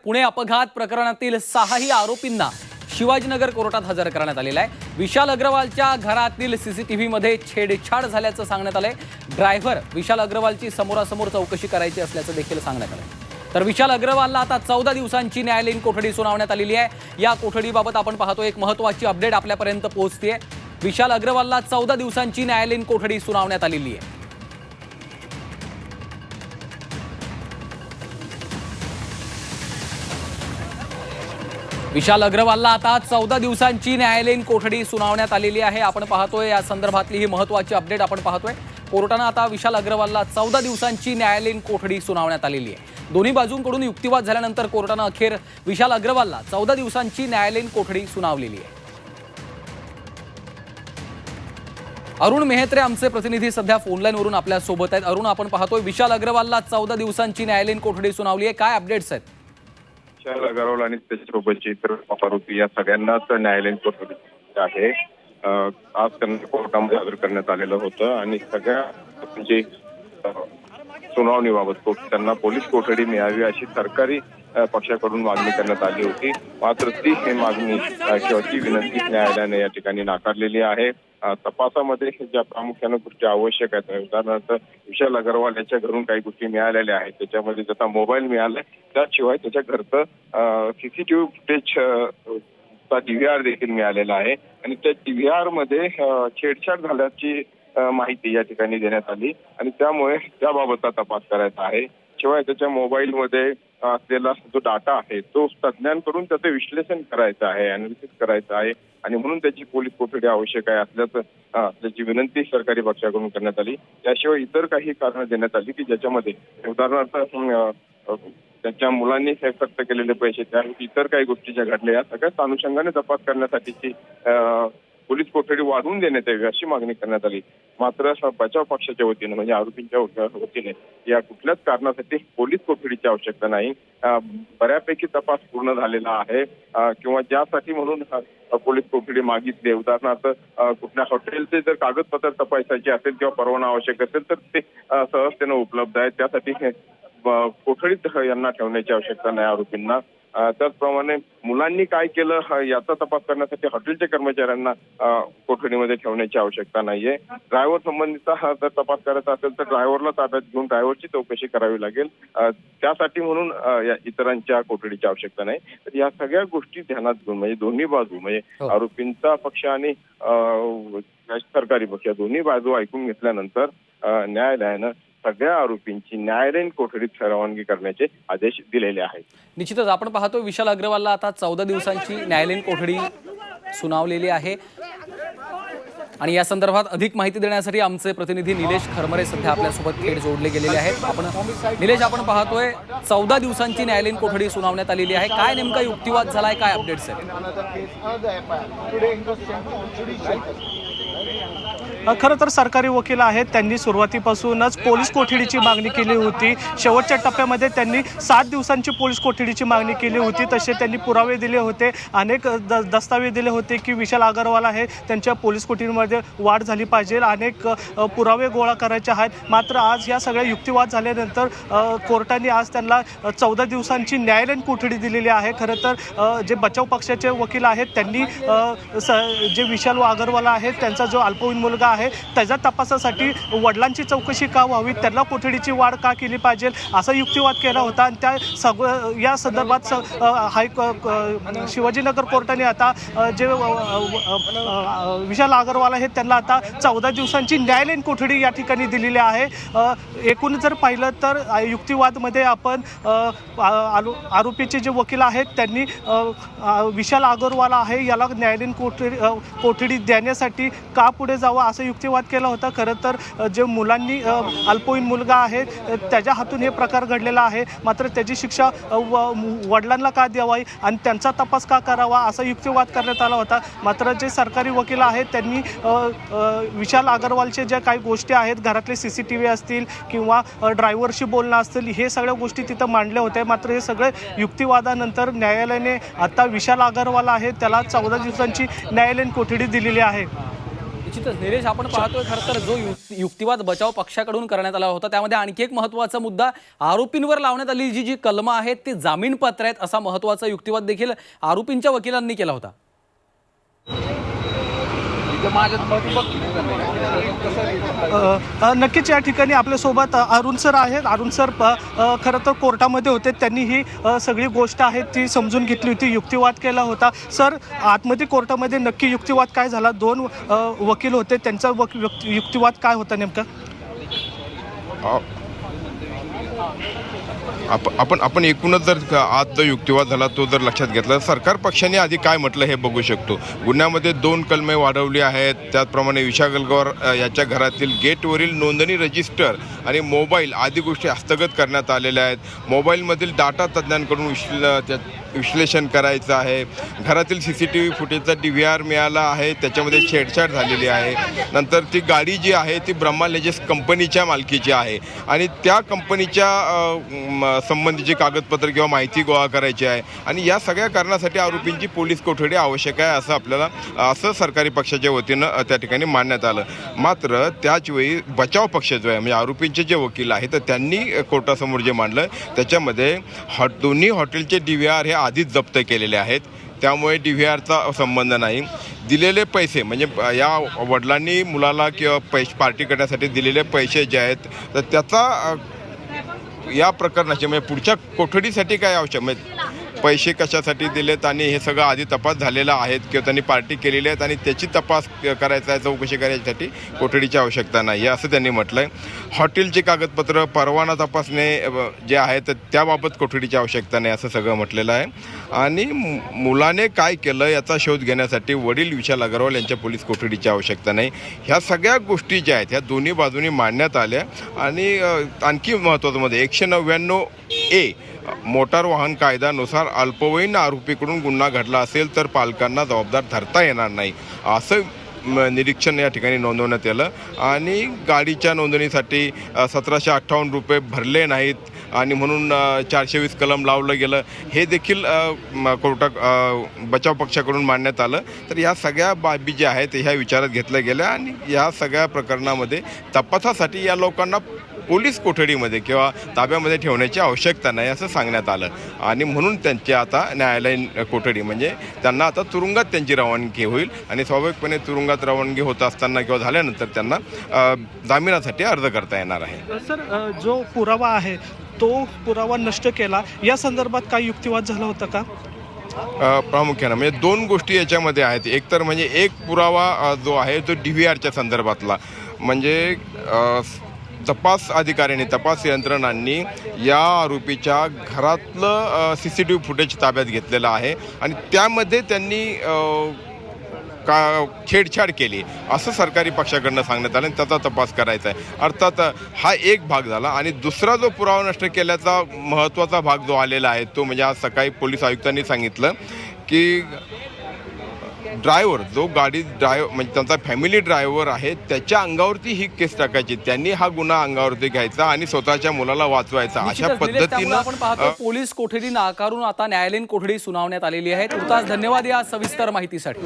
पुणे अपघात प्रकरणातील 6ही आरोपींना शिवाजीनगर कोर्टात हजर करण्यात आलेला आहे। विशाल अग्रवालच्या घरातील सीसीटीव्हीमध्ये छेडछाड झाल्याचं सांगण्यात आलंय। ड्रायव्हर विशाल अग्रवालची समोरासमोर चौकशी करायची असल्याचं देखील सांगण्यात आलंय। तर विशाल अग्रवालला आता 14 दिवसांची न्यायालयीन कोठडी सुनावण्यात आलेली आहे। या कोठडीबाबत आपण पाहतो एक महत्त्वाची अपडेट आपल्यापर्यंत पोहोचतेय। विशाल अग्रवालला 14 दिवसांची न्यायालयीन कोठडी सुनावण्यात आलेली आहे। विशाल अग्रवालला आता 14 दिवसांची न्यायालयीन कोठडी सुनावण्यात आलेली आहे। आपण पाहतोय या संदर्भातली ही महत्त्वाची अपडेट आपण पाहतोय। कोर्टाने आता विशाल अग्रवालला 14 दिवसांची न्यायालयीन कोठडी सुनावण्यात आलेली आहे। दोन्ही बाजूंकडून युक्तिवाद झाल्यानंतर कोर्टाने अखेर विशाल अग्रवालला 14 दिवसांची न्यायालयीन कोठडी सुनावलेली आहे। अरुण मेहत्रे आमचे प्रतिनिधी सध्या फोनलाईन वरून आपल्या सोबत आहेत। अरुण, आपण पाहतोय विशाल अग्रवालला 14 दिवसांची न्यायालयीन कोठडी सुनावली आहे, काय अपडेट्स आहेत? विशाल अग्रवाल आणि त्याच्यासोबतचे इतर आरोपी या सगळ्यांनाच न्यायालयीन कोठडी आहे। आज त्यांना कोर्टामध्ये हजर करण्यात आलेलं होतं आणि सगळ्या म्हणजे सुनावणीबाबत त्यांना पोलीस कोठडी मिळावी अशी सरकारी पक्षाकडून मागणी करण्यात आली होती। मात्र ती मागणी किंवा ती विनंती न्यायालयाने या ठिकाणी नाकारलेली आहे। तपासामध्ये ज्या प्रामुख्याने गोष्टी आवश्यक आहेत, उदाहरणार्थ विशाल अग्रवाल याच्या घरून काही गोष्टी मिळालेल्या आहेत, त्याच्यामध्ये त्याचा मोबाईल मिळालाय, त्याशिवाय त्याच्या घरचं सीसीटीव्ही फुटेज DVR देखील मिळालेला आहे आणि त्या DVR मध्ये छेडछाड झाल्याची माहिती या ठिकाणी देण्यात आली आणि त्यामुळे त्याबाबतचा तपास करायचा आहे। शिवाय त्याच्या मोबाईलमध्ये असलेला जो डाटा आहे तो तज्ञांकडून त्याचं विश्लेषण करायचं आहे, अनालिसिस करायचं आहे आणि म्हणून त्याची पोलीस कोठडी आवश्यक आहे असल्याची विनंती सरकारी पक्षाकडून करण्यात आली। त्याशिवाय इतर काही कारणं देण्यात आली की ज्याच्यामध्ये उदाहरणार्थ त्यांच्या मुलांनी खर्च केलेले पैसे, त्या इतर काही गोष्टी ज्या घडल्या या सगळ्याच अनुषंगाने तपास करण्यासाठीची पोलीस कोठडी वाढवून देण्यात यावी अशी मागणी करण्यात आली। मात्र बचाव पक्षाच्या वतीने म्हणजे आरोपींच्या वतीने या कुठल्याच कारणासाठी पोलीस कोठडीची आवश्यकता नाही, बऱ्यापैकी तपास पूर्ण झालेला आहे किंवा ज्यासाठी म्हणून पोलीस कोठडी मागितली, उदाहरणार्थ कुठल्या हॉटेलचे जर कागदपत्र तपासायचे असेल किंवा परवाना आवश्यक असेल तर ते सहजतेने उपलब्ध आहे, त्यासाठी कोठडीत यांना ठेवण्याची आवश्यकता नाही आरोपींना। त्याचप्रमाणे मुलांनी काय केलं याचा तपास करण्यासाठी हॉटेलच्या कर्मचाऱ्यांना कोठडीमध्ये ठेवण्याची आवश्यकता नाहीये। ड्रायव्हर संबंधीचा जर तपास करायचा असेल तर ड्रायव्हरला ताब्यात घेऊन ड्रायव्हरची चौकशी करावी लागेल, त्यासाठी म्हणून या इतरांच्या कोठडीची आवश्यकता नाही। तर या सगळ्या गोष्टी ध्यानात घेऊन म्हणजे दोन्ही बाजू म्हणजे आरोपींचा पक्ष आणि सरकारी पक्ष दोन्ही बाजू ऐकून घेतल्यानंतर न्यायालयानं सगळ्या आरोपींची न्यायालयीन कोठडीत रवानगी करण्याचे आदेश दिलेले आहेत। निश्चितच आपण पाहतो विशाल अग्रवालला आता 14 दिवसांची न्यायालयीन कोठडी सुनावलेली आहे आणि या संदर्भात अधिक माहिती देण्यासाठी आमचे प्रतिनिधी निलेश खरमरे सध्या आपल्यासोबत थेट जोडले गेलेले आहेत। निलेश, आपण पाहतोय 14 दिवसांची न्यायालयीन कोठडी सुनावण्यात आलेली आहे, काय नेमका युक्तिवाद झालाय, काय अपडेट्स आहेत? खरं तर सरकारी वकील आहेत, त्यांनी सुरुवातीपासूनच पोलीस कोठडीची मागणी केली होती। शेवटच्या टप्प्यामध्ये त्यांनी 7 दिवसांची पोलीस कोठडीची मागणी केली होती। तसे त्यांनी पुरावे दिले होते, अनेक दस्तावेज दिले होते की विशाल अग्रवाल आहे त्यांच्या पोलीस कोठडीमध्ये वाढ झाली पाहिजे, अनेक पुरावे गोळा करायचे आहेत। मात्र आज या सगळ्या युक्तिवाद झाल्यानंतर कोर्टाने आज त्यांना 14 दिवसांची न्यायालयीन कोठडी दिलेली आहे। खरं तर जे बचाव पक्षाचे वकील आहेत त्यांनी जे विशाल अग्रवाल आहेत त्यांचा जो अल्पवयीन मुलगा आहे त्याच्या तपासासाठी वडिलांची चौकशी का व्हावी, त्यांना कोठडीची वाढ का केली पाहिजे असा युक्तिवाद केला होता आणि त्या या संदर्भात शिवाजीनगर कोर्टाने आता जे विशाल अग्रवाल आहेत त्यांना आता 14 दिवसांची न्यायालयीन कोठडी या ठिकाणी दिलेली आहे। एकूण जर पाहिलं तर युक्तिवादमध्ये आपण आरोपीचे जे वकील आहेत त्यांनी विशाल अग्रवाल आहे याला न्यायालयीन कोठडी देण्यासाठी का पुढे जावं असं युक्तिवाद केला होता। खरं तर जे मुलांनी अल्पवयीन मुलगा आहे त्याच्या हातून हे प्रकार घडलेला आहे, मात्र त्याची शिक्षा वडिलांना का द्यावी आणि त्यांचा तपास का करावा असा युक्तिवाद करण्यात आला होता। मात्र जे सरकारी वकील आहेत त्यांनी विशाल अग्रवालचे ज्या काही गोष्टी आहेत, घरातले CCTV असतील किंवा ड्रायव्हरशी बोलणं असतील, हे सगळ्या गोष्टी तिथं मांडल्या होत्या। मात्र हे सगळे युक्तिवादानंतर न्यायालयाने आता विशाल अग्रवाल आहे त्याला 14 दिवसांची न्यायालयीन कोठडी दिलेली आहे। निश्चितच निलेश, आपण पाहतोय खरं तर जो युक्तिवाद बचाव पक्षाकडून करण्यात आला होता त्यामध्ये आणखी एक महत्त्वाचा मुद्दा, आरोपींवर लावण्यात आलेली जी कलमं आहेत ती जामीनपात्र आहेत असा महत्त्वाचा युक्तिवाद देखील आरोपींच्या वकिलांनी केला होता. नक्कीच या ठिकाणी आपल्यासोबत अरुण सर आहेत. अरुण सर खरं तर कोर्टामध्ये होते, त्यांनी ही सगळी गोष्ट आहे ती समजून घेतली होती, युक्तिवाद केला होता. सर, आतमध्ये कोर्टामध्ये नक्की युक्तिवाद काय झाला? दोन वकील होते, त्यांचा युक्तिवाद काय होता नेमका? आपण एकूणच जर आज जो युक्तिवाद झाला तो जर लक्षात घेतला, सरकार पक्षाने आधी काय म्हटलं हे बघू शकतो. गुन्ह्यामध्ये 2 कलमे वाढवली आहेत. त्याचप्रमाणे विशाल गलगोर याच्या घरातील गेटवरील नोंदणी रजिस्टर आणि मोबाईल आदी गोष्टी हस्तगत करण्यात आलेल्या आहेत. मोबाईलमधील डाटा तज्ज्ञांकडून विश्लेषण करायचं आहे. घरातील CCTV फुटेजचा DVR मिळाला आहे, त्याच्यामध्ये छेडछाड झालेली आहे. नंतर ती गाडी जी आहे ती ब्रह्मा लेजेस कंपनीच्या मालकीची आहे आणि त्या कंपनीच्या संबंधीची कागदपत्र किंवा माहिती गोळा करायची आहे आणि या सगळ्या कारणासाठी आरोपींची पोलीस कोठडी आवश्यक आहे असं सरकारी पक्षाच्या वतीनं त्या ठिकाणी मांडण्यात आलं. मात्र त्याचवेळी बचाव पक्ष जो आहे म्हणजे आरोपींचे जे वकील आहेत तर त्यांनी कोर्टासमोर जे मांडलं त्याच्यामध्ये दोन्ही हॉटेलचे DVR हे आधीच जप्त केलेले आहेत, त्यामुळे DVRचा संबंध नाही. दिलेले पैसे म्हणजे या वडिलांनी मुलाला किंवा पार्टी करण्यासाठी दिलेले पैसे जे आहेत तर त्याचा या प्रकरणाचे म्हणजे पुढच्या कोठडीसाठी काय आवश्यक, म्हणजे पैसे कशासाठी दिलेत आणि हे सगळं आधी तपास झालेला आहेत किंवा त्यांनी पार्टी केलेली आहेत आणि त्याची तपास करायचा आहे, चौकशी करायसाठी कोठडीची आवश्यकता नाही असं त्यांनी म्हटलं आहे. हॉटेलचे कागदपत्र, परवाना तपासणे जे आहेत तर त्याबाबत कोठडीची आवश्यकता नाही असं सगळं म्हटलेलं आहे. आणि मुलाने काय केलं याचा शोध घेण्यासाठी वडील विशाल अग्रवाल यांच्या पोलीस कोठडीची आवश्यकता नाही. ह्या सगळ्या गोष्टी ज्या आहेत ह्या दोन्ही बाजूनी मांडण्यात आल्या. आणि आणखी महत्त्वाचं मध्ये 199A मोटार वाहन कायद्यानुसार अल्पवयीन आरोपीकडून गुन्हा घडला असेल तर पालकांना जबाबदार धरता येणार नाही असं निरीक्षण या ठिकाणी नोंदवण्यात आलं. आणि गाडीच्या नोंदणीसाठी 1758 रुपये भरले नाहीत आणि म्हणून 420 कलम लावलं गेलं हे देखील कोर्टात बचाव पक्षाकडून मांडण्यात आलं. तर या सगळ्या बाबी ज्या आहेत ह्या विचारात घेतल्या गेल्या आणि या सगळ्या प्रकरणामध्ये तपासासाठी या लोकांना पोलीस कोठडीमध्ये किंवा ताब्यामध्ये ठेवण्याची आवश्यकता नाही असं सांगण्यात आलं. आणि म्हणून त्यांची आता न्यायालयीन कोठडी म्हणजे त्यांना आता तुरुंगात त्यांची रवानगी होईल आणि स्वाभाविकपणे तुरुंगात रवानगी होत असताना किंवा झाल्यानंतर त्यांना जामिनासाठी अर्ज करता येणार आहे. सर, जो पुरावा आहे तो पुरावा नष्ट केला या संदर्भात काही युक्तिवाद झाला होता का? प्रामुख्यानं म्हणजे 2 गोष्टी याच्यामध्ये आहेत. एक तर म्हणजे एक पुरावा जो आहे तो DVRच्या संदर्भातला म्हणजे तपास अधिकाऱ्यांनी, तपास यंत्रणांनी या आरोपीच्या घरातलं CCTV फुटेज ताब्यात घेतलेलं आहे आणि त्यामध्ये त्यांनी छेडछाड केली असं सरकारी पक्षाकडनं सांगण्यात आलं आणि त्याचा तपास करायचा आहे. अर्थात हा एक भाग झाला. आणि दुसरा जो पुरावा नष्ट केल्याचा महत्त्वाचा भाग जो आलेला आहे तो म्हणजे आज सकाळी पोलीस आयुक्तांनी सांगितलं की ड्रायव्हर जो गाडी म्हणजे त्यांचा फॅमिली ड्रायव्हर आहे त्याच्या अंगावरती ही केस टाकायची, त्यांनी हा गुन्हा अंगावरती घ्यायचा आणि स्वतःच्या मुलाला वाचवायचा अशा पद्धतीनं आपण पाहतो पोलीस कोठडी नाकारून आता न्यायालयीन कोठडी सुनावण्यात आलेली आहे. तुर्तास धन्यवाद या सविस्तर माहितीसाठी.